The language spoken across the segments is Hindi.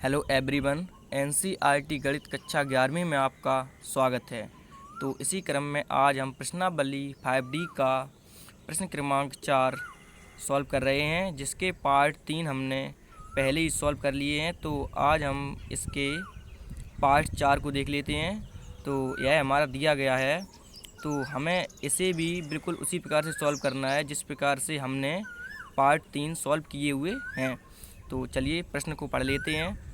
Hello everyone. एनसीईआरटी गणित कक्षा 11वीं में आपका स्वागत है। तो इसी क्रम में आज हम प्रश्नावली 5D का प्रश्न क्रमांक 4 सॉल्व कर रहे हैं, जिसके पार्ट 3 हमने पहले ही सॉल्व कर लिए हैं। तो आज हम इसके पार्ट 4 को देख लेते हैं। तो यह हमारा दिया गया है, तो हमें इसे भी बिल्कुल उसी प्रकार से सॉल्व करना है जिस प्रकार से हमने पार्ट 3 सॉल्व किए हुए हैं। तो चलिए प्रश्न को पढ़ लेते हैं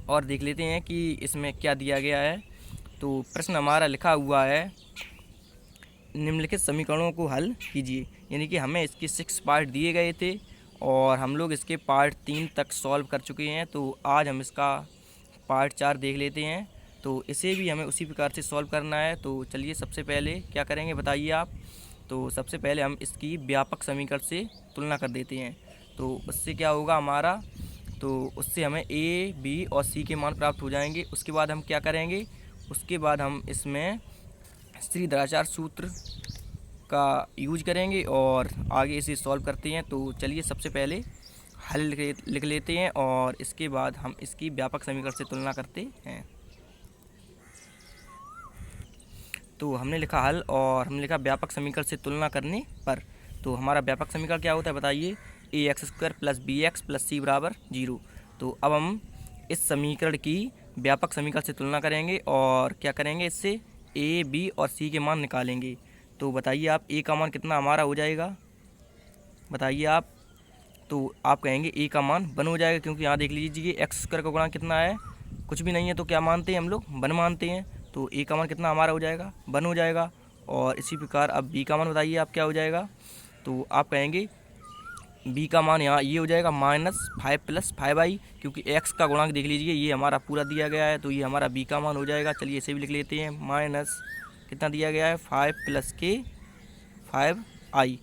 और देख लेते हैं कि इसमें क्या दिया गया है। तो प्रश्न हमारा लिखा हुआ है, निम्नलिखित समीकरणों को हल कीजिए। यानी कि हमें इसके 6 पार्ट दिए गए थे और हम लोग इसके पार्ट 3 तक सॉल्व कर चुके हैं। तो आज हम इसका पार्ट 4 देख लेते हैं। तो इसे भी हमें उसी प्रकार से सॉल्व करना है। तो चलिए सबसे पहले क्या करेंगे बताइए आप। तो सबसे पहले हम इसकी व्यापक समीकरण से तुलना कर देते हैं। तो उससे क्या होगा हमारा, तो उससे हमें ए, बी और सी के मान प्राप्त हो जाएंगे। उसके बाद हम क्या करेंगे, उसके बाद हम इसमें श्रीधराचार्य सूत्र का यूज करेंगे और आगे इसे सॉल्व करते हैं। तो चलिए सबसे पहले हल लिख लेते हैं और इसके बाद हम इसकी व्यापक समीकरण से तुलना करते हैं। तो हमने लिखा हल और हमने लिखा व्यापक समीकरण से तुलना करने पर। तो हमारा व्यापक समीकरण क्या होता है बताइए, a x square plus b x plus c बराबर 0। तो अब हम इस समीकरण की व्यापक समीकरण से तुलना करेंगे और क्या करेंगे, इससे ए, बी और सी के मान निकालेंगे। तो बताइए आप, ए का मान कितना हमारा हो जाएगा, बताइए आप। तो आप कहेंगे ए का मान 1 हो जाएगा, क्योंकि यहाँ देख लीजिए एक्स स्क्वायर का गुणांक कितना है, कुछ भी नहीं है। तो क्या मानते हैं हम लोग, 1 मानते हैं। तो ए का मान कितना हमारा हो जाएगा, 1 हो जाएगा। और इसी प्रकार अब बी का मान बताइए आप क्या हो जाएगा। तो आप कहेंगे बी का मान यहाँ ये हो जाएगा -5 + 5i, क्योंकि एक्स का गुणांक देख लीजिए ये हमारा पूरा दिया गया है। तो ये हमारा बी का मान हो जाएगा। चलिए इसे भी लिख लेते हैं, माइनस कितना दिया गया है 5 + के 5i।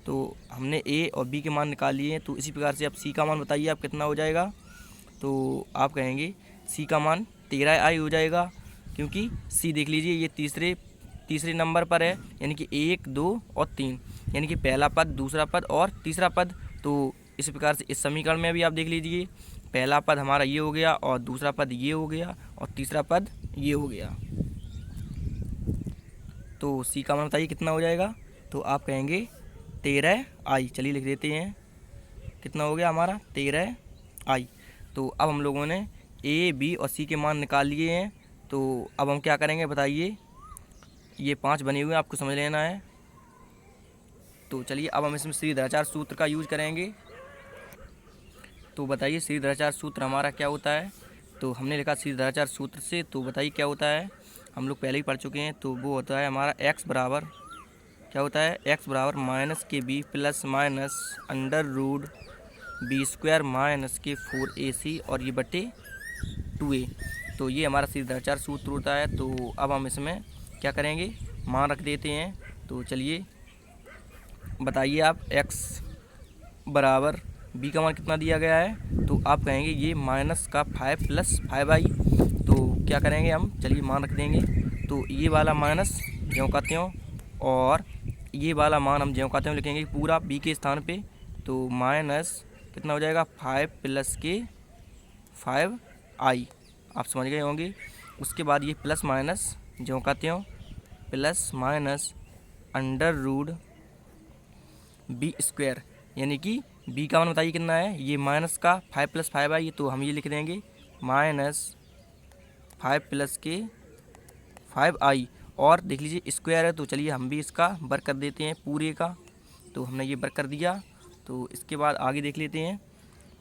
तो हमने ए और बी के मान निकाल लिए हैं। तो इसी प्रकार से अब सी का मान बताइए आप कितना हो जाएगा। तो आप कहेंगे सी का मान 13i हो जाएगा, क्योंकि सी देख लीजिए ये तीसरे नंबर पर है, यानी कि 1, 2 और 3, यानी कि पहला पद, दूसरा पद और तीसरा पद। तो इस प्रकार से इस समीकरण में भी आप देख लीजिए, पहला पद हमारा ये हो गया और दूसरा पद ये हो गया और तीसरा पद ये हो गया। तो सी का मान बताइए कितना हो जाएगा। तो आप कहेंगे 13i। चलिए लिख देते हैं, कितना हो गया हमारा 13i। तो अब हम लोगों ने ए, बी और सी के मान निकाल लिए हैं। तो अब हम क्या करेंगे बताइए, ये 5 बने हुए हैं, आपको समझ लेना है। तो चलिए अब हम इसमें श्रीधराचार्य सूत्र का यूज करेंगे। तो बताइए श्रीधराचार्य सूत्र हमारा क्या होता है। तो हमने लिखा श्रीधराचार्य सूत्र से, तो बताइए क्या होता है, हम लोग पहले ही पढ़ चुके हैं। तो वो होता है हमारा x बराबर क्या होता है, x बराबर -kb प्लस माइनस √b² - के 4ac और ये बटे 2a। तो ये हमारा श्रीधराचार्य सूत्र होता है। तो अब हम इसमें क्या करेंगे, मान रख देते हैं। तो चलिए बताइए आप, x बराबर b का मान कितना दिया गया है। तो आप कहेंगे ये -5 + 5i। तो क्या करेंगे हम, चलिए मान रख देंगे। तो ये वाला माइनस ज्यों का त्यों और ये वाला मान हम ज्यों का त्यों लिखेंगे पूरा b के स्थान पे। तो माइनस कितना हो जाएगा 5 + के 5i, आप समझ गए होंगे। उसके बाद ये प्लस माइनस ज्यों का त्यों प्लस माइनस √b², यानी कि b का मान बताइए कितना है, ये माइनस का 5 + 5i। तो हम ये लिख देंगे -5 + के 5i और देख लीजिए स्क्वायर है। तो चलिए हम भी इसका वर्क कर देते हैं पूरे का। तो हमने ये वर्क कर दिया। तो इसके बाद आगे देख लेते हैं,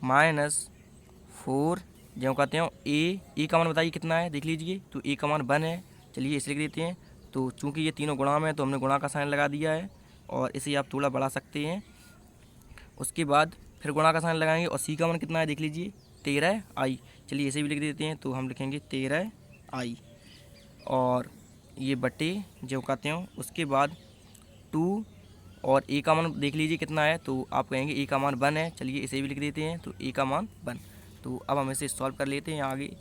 -4 ज्यों का त्यों ए का मान बताइए कितना है, देख लीजिए। तो ए का मान 1 है। चलिए इसे लिख देते हैं। तो चूंकि ये तीनों गुणा में है तो हमने गुणा का साइन लगा दिया है और इसे आप थोड़ा बढ़ा सकते हैं। उसके बाद फिर गुणा का साइन लगाएंगे और सी का मान कितना है, देख लीजिए 13i। चलिए इसे भी लिख देते हैं। तो हम लिखेंगे 13i और ये बटे ज्यों का त्यों। उसके बाद 2 और ए का मान देख लीजिए कितना है। तो आप कहेंगे ए का मान 1 है। चलिए इसे भी लिख देते हैं। तो ए का मान 1। तो अब हम इसे सॉल्व कर लेते हैं आगे।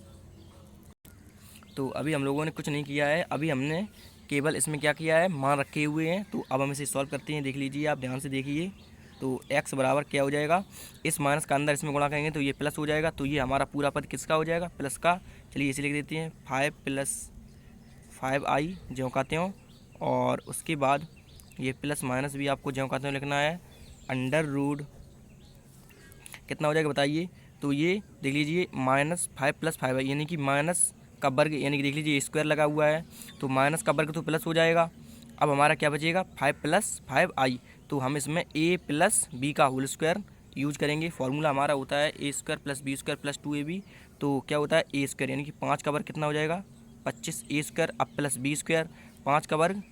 तो अभी हम लोगों ने कुछ नहीं किया है, अभी हमने केवल इसमें क्या किया है, मान रखे हुए हैं। तो अब हम इसे सॉल्व करते हैं, देख लीजिए आप ध्यान से देखिए। तो x बराबर क्या हो जाएगा, इस माइनस का अंदर इसमें गुणा करेंगे तो ये प्लस हो जाएगा, तो ये हमारा पूरा पद किसका हो जाएगा, प्लस का। चलिए इसे लिख देते हैं 5 + 5i ज्यों का त्यों, और उसके बाद ये प्लस माइनस भी आपको ज्यों का त्यों लिखना है। अंडर रूट कितना हो जाएगा बताइए, तो ये देख लीजिए -5 + 5i यानी कि माइनस का वर्ग, यानी कि देख लीजिए स्क्वायर लगा हुआ है तो माइनस का वर्ग तो प्लस हो जाएगा। अब हमारा क्या बचेगा 5 + 5i, तो हम इसमें a + b का होल स्क्वायर यूज करेंगे। फॉर्मूला हमारा होता है a² + b² + 2ab, तो क्या होता है a² यानी कि 5 का वर्ग कितना हो जाएगा 25 a² अब प्लस b², 5 का वर्ग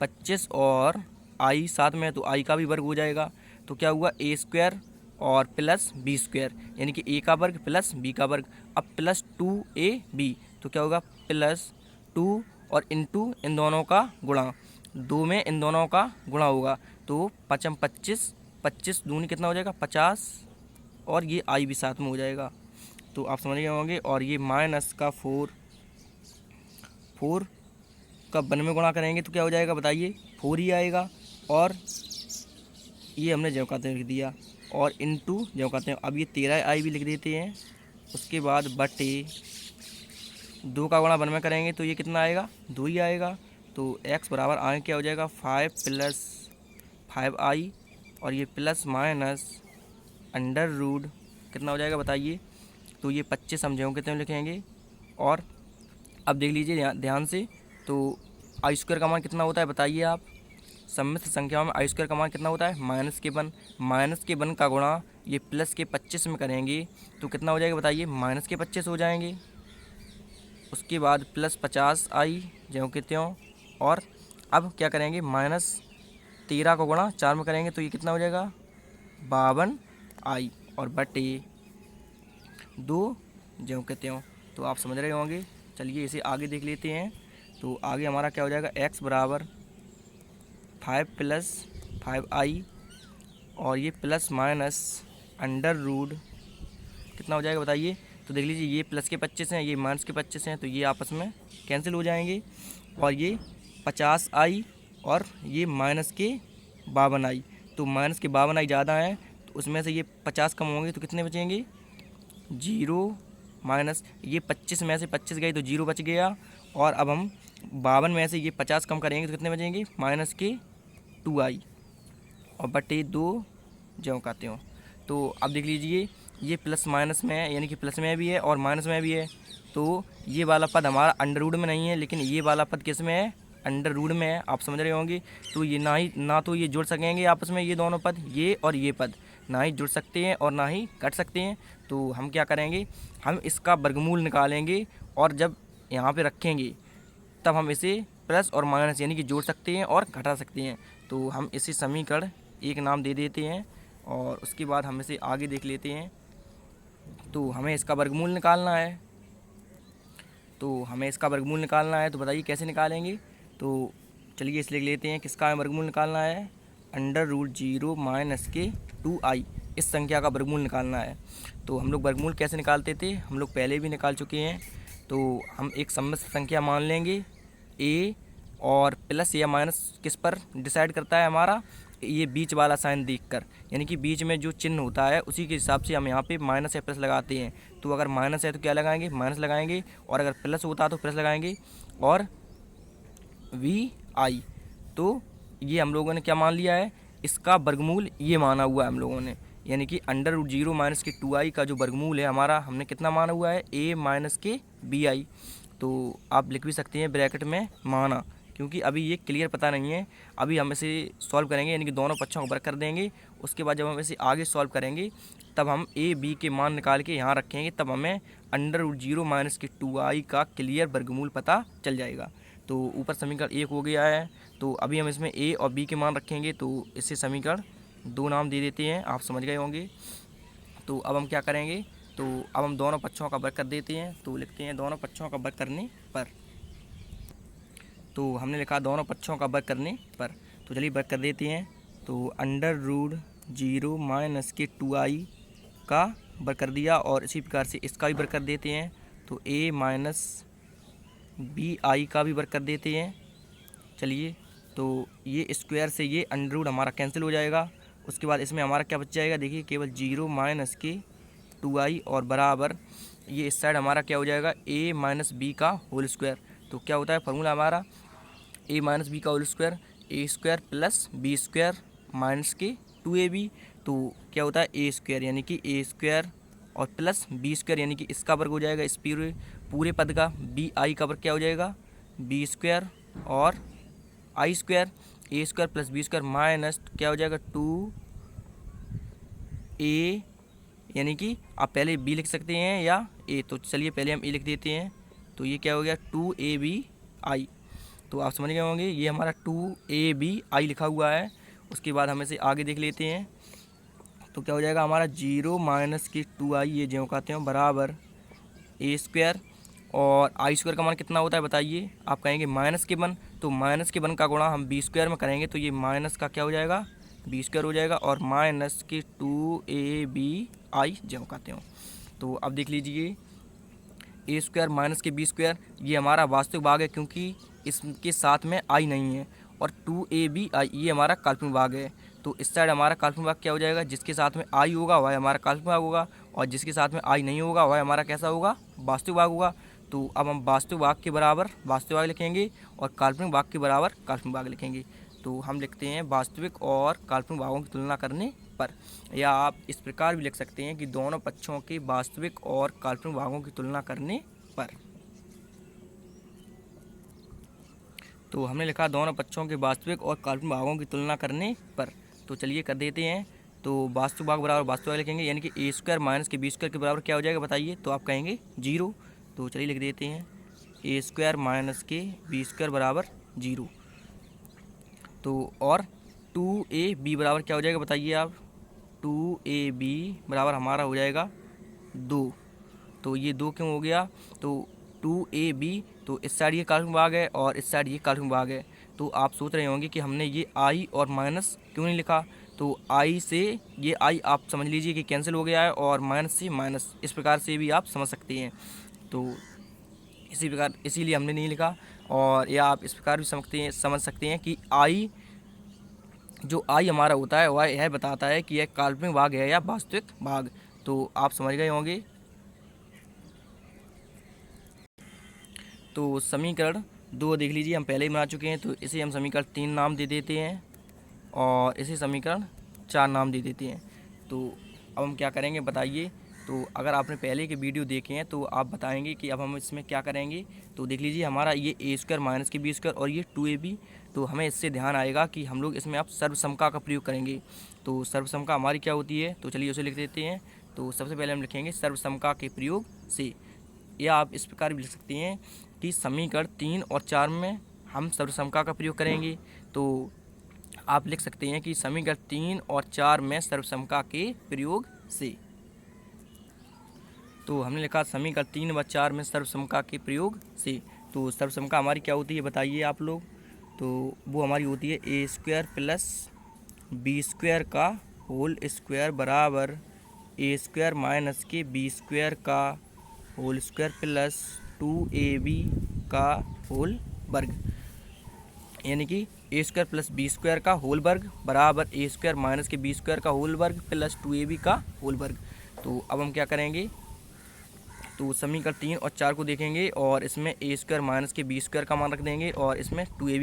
25 और i साथ में है तो i का भी वर्ग हो जाएगा, तो क्या हुआ a² और प्लस b², यानी कि a का वर्ग प्लस b का वर्ग। अब प्लस 2ab, तो क्या होगा +2 और इंटू इन दोनों का गुणा, 2 में इन दोनों का गुणा होगा, तो 5 × 25, 25 दूनी कितना हो जाएगा 50, और ये i भी साथ में हो जाएगा, तो आप समझ गए होंगे। और ये माइनस का 4 का 1 में गुणा करेंगे तो क्या हो जाएगा बताइए 4 ही आएगा, और ये हमने ज्यों का त्यों लिख दिया, और इंटू ज्यों का त्यों। अब ये 13i भी लिख देते हैं, उसके बाद बटे 2 का गुणा 1 में करेंगे तो ये कितना आएगा 2 ही आएगा, तो x बराबर आगे क्या हो जाएगा 5 + 5i, और ये प्लस माइनस अंडर रूट कितना हो जाएगा बताइए, तो ये 25 हम ज्यों के त्यों लिखेंगे। और अब देख लीजिए ध्यान से, तो i² का मान कितना होता है बताइए आप, सम्मिश्र संख्याओं में i² का मान कितना होता है -1 का गुणा ये प्लस के 25 में करेंगे तो कितना हो जाएगा बताइए -25 हो जाएंगे। उसके बाद प्लस 50i ज्यों के त्यों, और अब क्या करेंगे -13 को गुणा 4 में करेंगे तो ये कितना हो जाएगा 52i, और बटे 2 ज्यों के त्यों। तो आप समझ रहे होंगे। चलिए इसे आगे देख लेते हैं, तो आगे हमारा क्या हो जाएगा x बराबर 5 + 5i, और ये प्लस माइनस अंडर रूट कितना हो जाएगा बताइए, तो देख लीजिए ये प्लस के 25 हैं, ये माइनस के 25 हैं, तो ये आपस में कैंसिल हो जाएंगे, और ये 50i और ये माइनस के 52i, तो माइनस के 52i ज़्यादा है तो उसमें से ये 50 कम होंगे तो कितने बचेंगे 0 माइनस ये 25 में से 25 गई तो 0 बच गया, और अब हम 52 में से ये 50 कम करेंगे तो कितने बचेंगे माइनस के 2i, और बटे 2 ज्यों का त्यों। तो अब देख लीजिए ये प्लस माइनस में है, यानी कि प्लस में भी है और माइनस में भी है, तो ये वाला पद हमारा अंडर रूट में नहीं है, लेकिन ये वाला पद किस में है अंडर रूट में है, आप समझ रहे होंगे। तो ये ना तो ये जुड़ सकेंगे आपस में, ये दोनों पद ये और ये पद ना ही जुड़ सकते हैं और ना ही कट सकते हैं, तो हम क्या करेंगे हम इसका वर्गमूल निकालेंगे, और जब यहाँ पे रखेंगे तब हम इसे प्लस और माइनस यानी कि जोड़ सकते हैं और घटा सकते हैं। तो हम इसे समीकरण 1 नाम दे देते हैं, और उसके बाद हम इसे आगे देख लेते हैं। तो हमें इसका वर्गमूल निकालना है, तो बताइए कैसे निकालेंगे। तो चलिए इसे लिख लेते हैं, किसका वर्गमूल निकालना है √0 माइनस के 2i, इस संख्या का वर्गमूल निकालना है। तो हम लोग वर्गमूल कैसे निकालते थे, हम लोग पहले भी निकाल चुके हैं। तो हम एक सम्मिश्र संख्या मान लेंगे a, और प्लस या माइनस किस पर डिसाइड करता है हमारा ये बीच वाला साइन देखकर, यानी कि बीच में जो चिन्ह होता है उसी के हिसाब से हम यहाँ पे माइनस या प्लस लगाते हैं। तो अगर माइनस है तो क्या लगाएंगे माइनस लगाएंगे, और अगर प्लस होता है तो प्लस लगाएंगे, और vi, तो ये हम लोगों ने क्या मान लिया है इसका वर्गमूल ये माना हुआ है हम लोगों ने, यानी कि √0 माइनस के 2i का जो वर्गमूल है हमारा हमने कितना माना हुआ है a माइनस के bi। तो आप लिख भी सकते हैं ब्रैकेट में माना, क्योंकि अभी ये क्लियर पता नहीं है। अभी हम इसे सॉल्व करेंगे, यानी कि दोनों पक्षों को वर्ग कर देंगे। उसके बाद जब हम इसे आगे सॉल्व करेंगे तब हम a b के मान निकाल के यहाँ रखेंगे, तब हमें √0 माइनस के 2i का क्लियर वर्गमूल पता चल जाएगा। तो ऊपर समीकरण 1 हो गया है, तो अभी हम इसमें a और b के मान रखेंगे, तो इससे समीकरण 2 नाम दे देते हैं, आप समझ गए होंगे। तो अब हम क्या करेंगे, तो अब हम दोनों पक्षों का वर्ग कर देते हैं। तो लिखते हैं दोनों पक्षों का वर्ग करने पर, तो हमने लिखा दोनों पक्षों का वर्ग करने पर, तो चलिए वर्ग कर देते हैं। तो √0 माइनस के 2i का वर्ग कर दिया, और इसी प्रकार से इसका भी वर्ग कर देते हैं। तो a माइनस bi का भी वर्ग कर देते हैं। चलिए तो ये स्क्वायर से ये अंडर रूट हमारा कैंसिल हो जाएगा। उसके बाद इसमें हमारा क्या बच जाएगा, देखिए केवल 0 माइनस के 2i और बराबर ये इस साइड हमारा क्या हो जाएगा, a माइनस बी का होल स्क्वायर। तो क्या होता है फार्मूला हमारा, a माइनस बी का whole square, a square plus b square minus के 2ab। तो क्या होता है ए स्क्वायर यानी कि ए स्क्वायर और प्लस बी स्क्वायर यानी कि इसका वर्ग हो जाएगा इस पूरे पद का, बी आई का वर्ग क्या हो जाएगा बी स्क्वायर और i square, a square plus b square minus क्या हो जाएगा 2a यानी कि आप पहले b लिख सकते हैं या a, तो चलिए पहले हम a लिख देते हैं। तो ये क्या हो गया 2abi। तो आप समझ गए होंगे ये हमारा 2abi लिखा हुआ है। उसके बाद हम इसे आगे देख लेते हैं। तो क्या हो जाएगा हमारा 0 माइनस के 2i ये ज्यों कहते हैं बराबर ए स्क्वायर और आई स्क्वायर का मान कितना होता है बताइए। आप कहेंगे माइनस के 1, तो माइनस के 1 का गुणा हम बी स्क्वायर में करेंगे तो ये माइनस का क्या हो जाएगा बी स्क्वायर हो जाएगा और माइनस के 2abi ज्यों कहते हो। तो अब देख लीजिए ए स्क्वायर माइनस के बी स्क्वायर ये हमारा वास्तविक भाग है क्योंकि इसके साथ में आई नहीं है, और 2abi ये हमारा काल्पनिक भाग है। तो इस साइड हमारा काल्पनिक भाग क्या हो जाएगा, जिसके साथ में आई होगा वह हमारा काल्पनिक भाग होगा और जिसके साथ में आई नहीं होगा वह हमारा कैसा होगा वास्तविक भाग होगा। तो अब हम वास्तविक भाग के बराबर वास्तविक भाग लिखेंगे और काल्पनिक भाग के बराबर काल्पनिक भाग लिखेंगे। तो हम लिखते हैं वास्तविक और काल्पनिक भागों की तुलना करने पर, या आप इस प्रकार भी लिख सकते हैं कि दोनों पक्षों के वास्तविक और काल्पनिक भागों की तुलना करने पर। तो हमने लिखा दोनों पक्षों के वास्तविक और काल्पनिक भागों की तुलना करने पर। तो चलिए कर देते हैं। तो वास्तविक भाग बराबर वास्तविक भाग लिखेंगे यानी कि ए स्क्वायर माइनस के बी स्क्वायर के बराबर क्या हो जाएगा बताइए। तो आप कहेंगे 0। तो चलिए लिख देते हैं ए स्क्वायर माइनस के बी स्क्वायर बराबर 0। तो और 2ab बराबर क्या हो जाएगा बताइए आप। 2ab बराबर हमारा हो जाएगा 2। तो ये 2 क्यों हो गया, तो 2ab तो इस साइड ये काल्पनिक भाग है और इस साइड ये काल्पनिक भाग है। तो आप सोच रहे होंगे कि हमने ये आई और माइनस क्यों नहीं लिखा। तो आई से ये आई आप समझ लीजिए कि कैंसिल हो गया है और माइनस से माइनस, इस प्रकार से भी आप समझ सकते हैं। तो इसी प्रकार इसीलिए हमने नहीं लिखा। और या आप इस प्रकार भी समझ सकते हैं कि आई जो आई हमारा होता है वह यह बताता है कि यह काल्पनिक भाग है या वास्तविक भाग। तो आप समझ गए होंगे। तो समीकरण 2 देख लीजिए हम पहले ही बना चुके हैं, तो इसे हम समीकरण 3 नाम दे देते हैं और इसे समीकरण 4 नाम दे देते हैं। तो अब हम क्या करेंगे बताइए। तो अगर आपने पहले के वीडियो देखे हैं तो आप बताएंगे कि अब हम इसमें क्या करेंगे। तो देख लीजिए हमारा ये ए स्क्वायर माइनस के बी स्क्वायर और ये 2ab। तो हमें इससे ध्यान आएगा कि हम लोग इसमें अब सर्वसमता का प्रयोग करेंगे। तो सर्वसमता हमारी क्या होती है, तो चलिए उसे लिख देते हैं। तो सबसे पहले हम लिखेंगे सर्वसमता के प्रयोग से, या आप इस प्रकार भी लिख सकते हैं कि समीकरण 3 और 4 में हम सर्वसमता का प्रयोग करेंगे। तो आप लिख सकते हैं कि समीकरण 3 और 4 में सर्वसमता के प्रयोग से। तो हमने लिखा समीकरण 3 व 4 में सर्वसमता के प्रयोग से। तो सर्वसमता हमारी क्या होती है बताइए आप लोग। तो वो हमारी होती है ए स्क्वायर प्लस बी स्क्वायर का होल स्क्वायर बराबर ए स्क्वायर माइनस के बी स्क्वायर का होल स्क्वायर प्लस 2ab का होल वर्ग, यानी कि ए स्क्वायर प्लस बी स्क्वायर का होल वर्ग बराबर ए स्क्वायर माइनस के बी स्क्वायर का होल वर्ग प्लस 2ab का होल वर्ग। तो अब हम क्या करेंगे, तो समीकरण 3 और 4 को देखेंगे और इसमें ए स्क्वायर माइनस के बी स्क्वायर का मान रख देंगे और इसमें 2ab